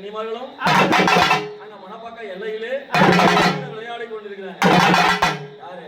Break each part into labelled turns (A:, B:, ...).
A: கன்னிமார்களும் அங்க மணப்பாக்க எல்லையிலே விளையாடி கொண்டிருக்கிறாங்க. யாரு?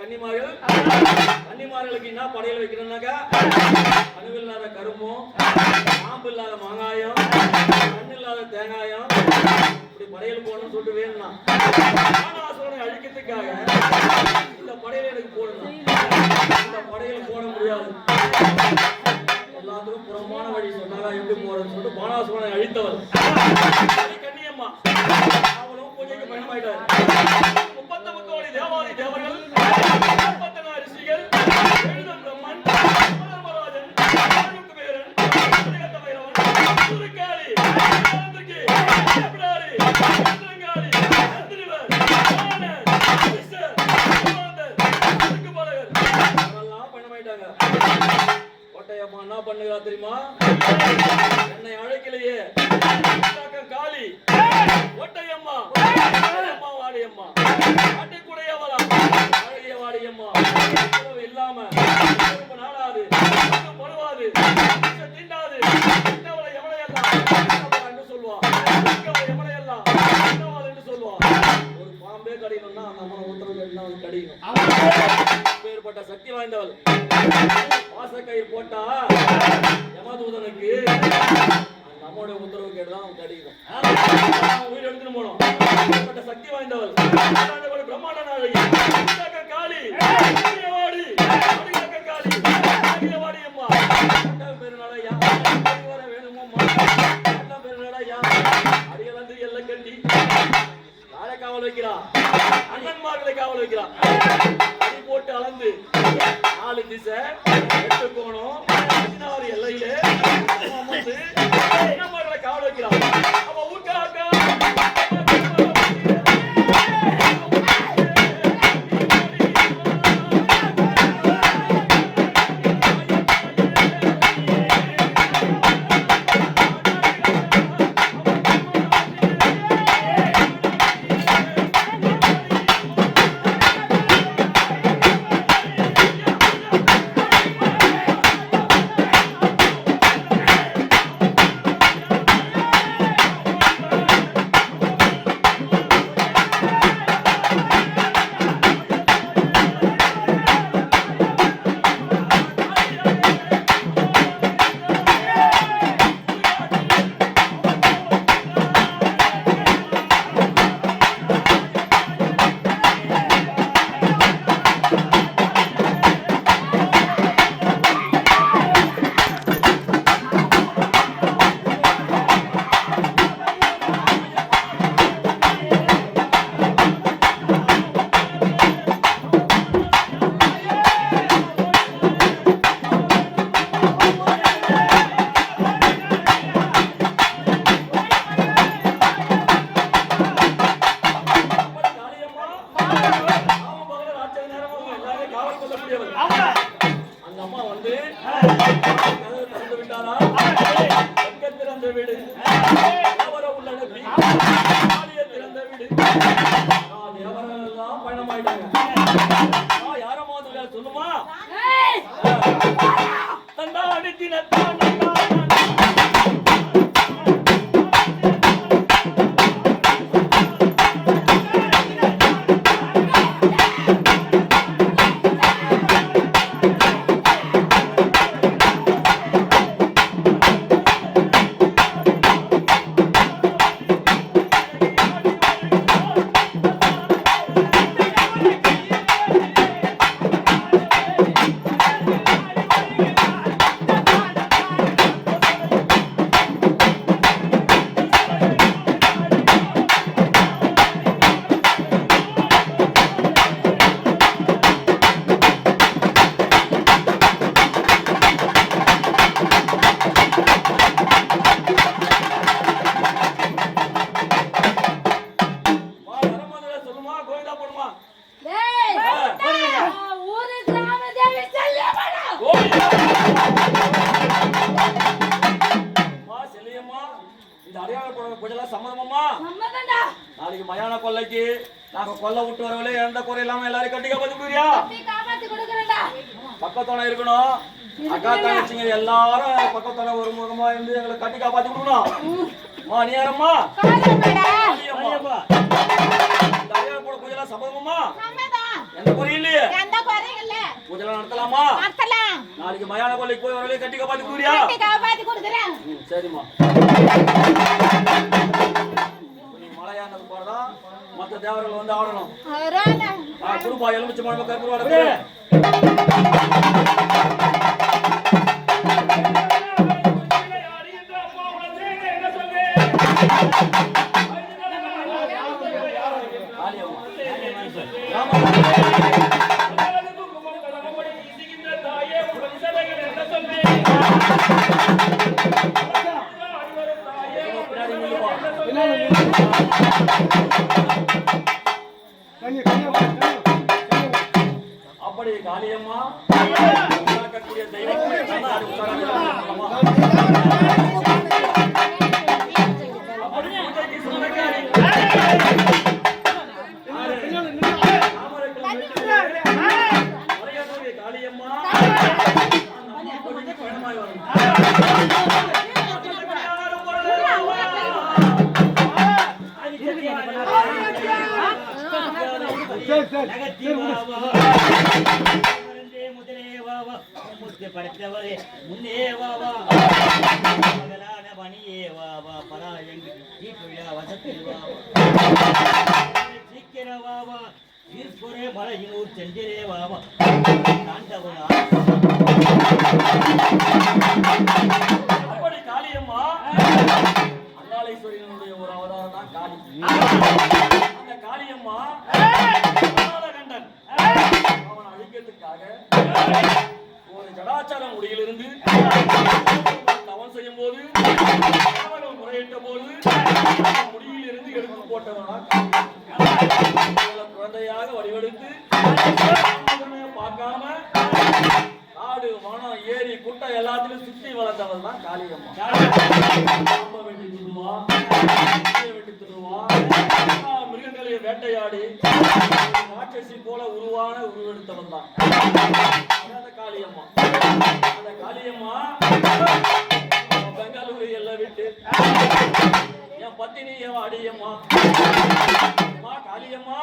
A: கன்னிமார்கள். கன்னிமார்களுக்கு என்ன படையல் வைக்கிறோம்னாக்கா அணுவில்லாத கரும்பும் பாம்பு இல்லாத மாங்காயம் கண்ணு இல்லாத தேங்காயம் இப்படி படையல் போடணும்னு சொல்லிட்டு வேணும்னா ஆனாசுரனை அழிக்கிறதுக்காக இந்த படையல் எனக்கு போடணும். இந்த படையல் போட முடியாது, எல்லாத்துக்கும் புறமான வழி சொன்னாங்க எப்படி போறதுன்னு சொல்லிட்டு பானாசுரனை அழித்தவர் கன்னியம்மா. அவளும் பூஜைக்கு பயணமாயிட்டார். 33 கோடி தேவாதி தேவர்கள், 34 ரிஷிகள், எழுதம் பிரம்மன், மதர்மராஜன், குபேரன், பைரவன், சுருக்காளி, சாந்திரிகி, பிடாரி, சந்திரங்காளி, சந்திரிவர், வாணர், விசர், சுமந்தர், சுருக்குபாலகர் அவெல்லாம் பயணமாயிட்டாங்க. கோட்டையம்மா என்ன பண்ணுகிறா தெரியுமா? என்னை அழைக்கலையே காளி கோட்டையம்மா வாடியம்மா ஆட்டிக்குடையவளா அழகிய வாடியம்மா இல்லாம நாடாது படுவாது திண்டாது எவனையெல்லாம் என்று சொல்லுவா, எவனையெல்லாம் என்று சொல்லுவா. ஒரு பாம்பே கடிக்கணும்னா அந்த அம்மனை உத்தரவு கடிக்கணும். ஏற்பட்ட சக்தி வாய்ந்தவள். வாசக்கயிறு போட்டா யமதூதனுக்கு நம்மளுடைய உத்தரவு கேட்டுதான் அவன் கடிக்கணும், உயிர் எடுத்துட்டு போனோம். ஏற்பட்ட சக்தி வாய்ந்தவள் பிரம்மாண்ட நாளை காளி வாடி காளி வாடி அம்மா பெருநாளையா வேணுமோ பெருநாளையா அடியலந்து எல்லாம் கட்டி யாரை காவல் வைக்கிறா? அண்ணன்மார்களை காவல் வைக்கிறா. அடி போட்டு அளந்து 4 திசை 8 கோணம் 16 எல்லையிலே அமர்ந்து அண்ணன்மார்களை காவல் வைக்கிறா. அவ ஊக்காக்கா அந்த அம்மா வந்து திறந்து விட்டாரா? திறந்த வீடு உள்ளடப்பி திறந்த வீடு எவரெல்லாம் பயணமாயிட்டாங்க. யாரம்மா சொல்லுமா? தண்டா அடித்தின கொஞ்சம் சம்மதமாமா? நாளைக்கு மயான கொல்லைக்கு நாங்க கொல்லை விட்டு வரவில்லை, எந்த குறை இல்லாம எல்லாரும் கட்டி காப்பாத்தியா? பக்கத்தோட இருக்கணும். அக்கா தங்கச்சிங்க எல்லாரும் பக்கத்தோட ஒரு முகமா இருந்து எங்களை கட்டி காப்பாத்தி கொடுக்கணும். நீ யாரம்மா? கூட கொஞ்சம் சம்மதமாமா? எந்த குறையும் இல்லையே? பூஜை நடத்தலாமா? நாளைக்கு மயான கொல்லைக்கு போய் வரலையே கட்டி காப்பாத்தி கொடுக்குறியா? சரிம்மா. மலையானது போறதான் மற்ற தேவர்கள் வந்து ஆடணும். குடும்பா எலுமிச்சை மழை கருப்பு வளர்க்கு. அப்படி காளியம்மா கூடிய தெய்வம் காளியம்மா பணமாய் வரும்.
B: படைத்தவரே முன்னே வாவா பணியே வாவா பராயங்கு வசத்தில் வாவா சீக்கிர வாவா ஈஸ்வரே மலையினூர் செஞ்சிரே வாவா தாண்டவனா.
A: அப்படி காளியம்மா அங்காளேஸ்வரியனுடைய ஒரு அவதாரம் தான் காளி. அந்த காளியம்மா கண்டன் அவன் அழிக்கிறதுக்காக ஒரு ஜடாச்சார முடியிலிருந்து தவம் செய்யும் போது முறையிட்ட போது முடியிலிருந்து எடுத்து போட்டவனா குழந்தையாக வடிவெடுத்து பார்க்காம காடு மனம் ஏரி குட்டை எல்லாத்திலும் சுத்தி வளர்த்தவள் தான் காளியம்மா. வெட்டி துருவான், வெட்டி துருவான், மிருகங்களை வேட்டையாடி ராட்சசி போல உருவெடுத்தவன் தான் காளியம்மா. அந்த காளியம்மா பெங்களூரு எல்லாம் விட்டு என் பத்தினிய அடியம்மா காளியம்மா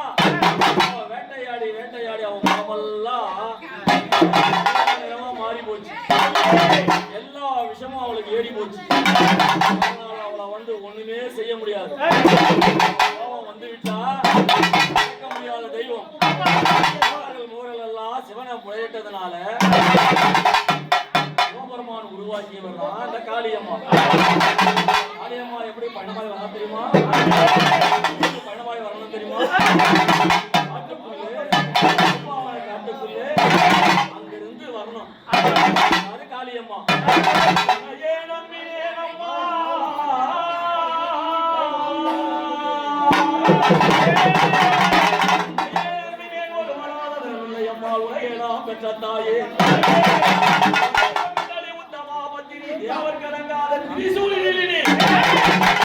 A: வேட்டையாடி வேட்டையாடி அவன் மனமெல்லாம் மாறி போச்சு. எல்லா விஷயமும் அவளுக்கு ஏறி போச்சு. அவளை வந்து ஒண்ணுமே செய்ய முடியாது. அவன் வந்து விட்டா கேட்க முடியாத தெய்வம். மூரல் எல்லாம் சிவனை புழையிட்டதுனால கோபெருமான் உருவாக்கியவர் தான் இந்த காளியம்மா. காளியம்மா எப்படி பணமாய் வர தெரியுமா? பணமாய் வரணும் தெரியுமா? காட்டுக்குள்ளே அங்கிருந்து வரணும். அது காளியம்மா. பெற்ற தாயே உத்தமா பத்தினி தேவர் கடங்காத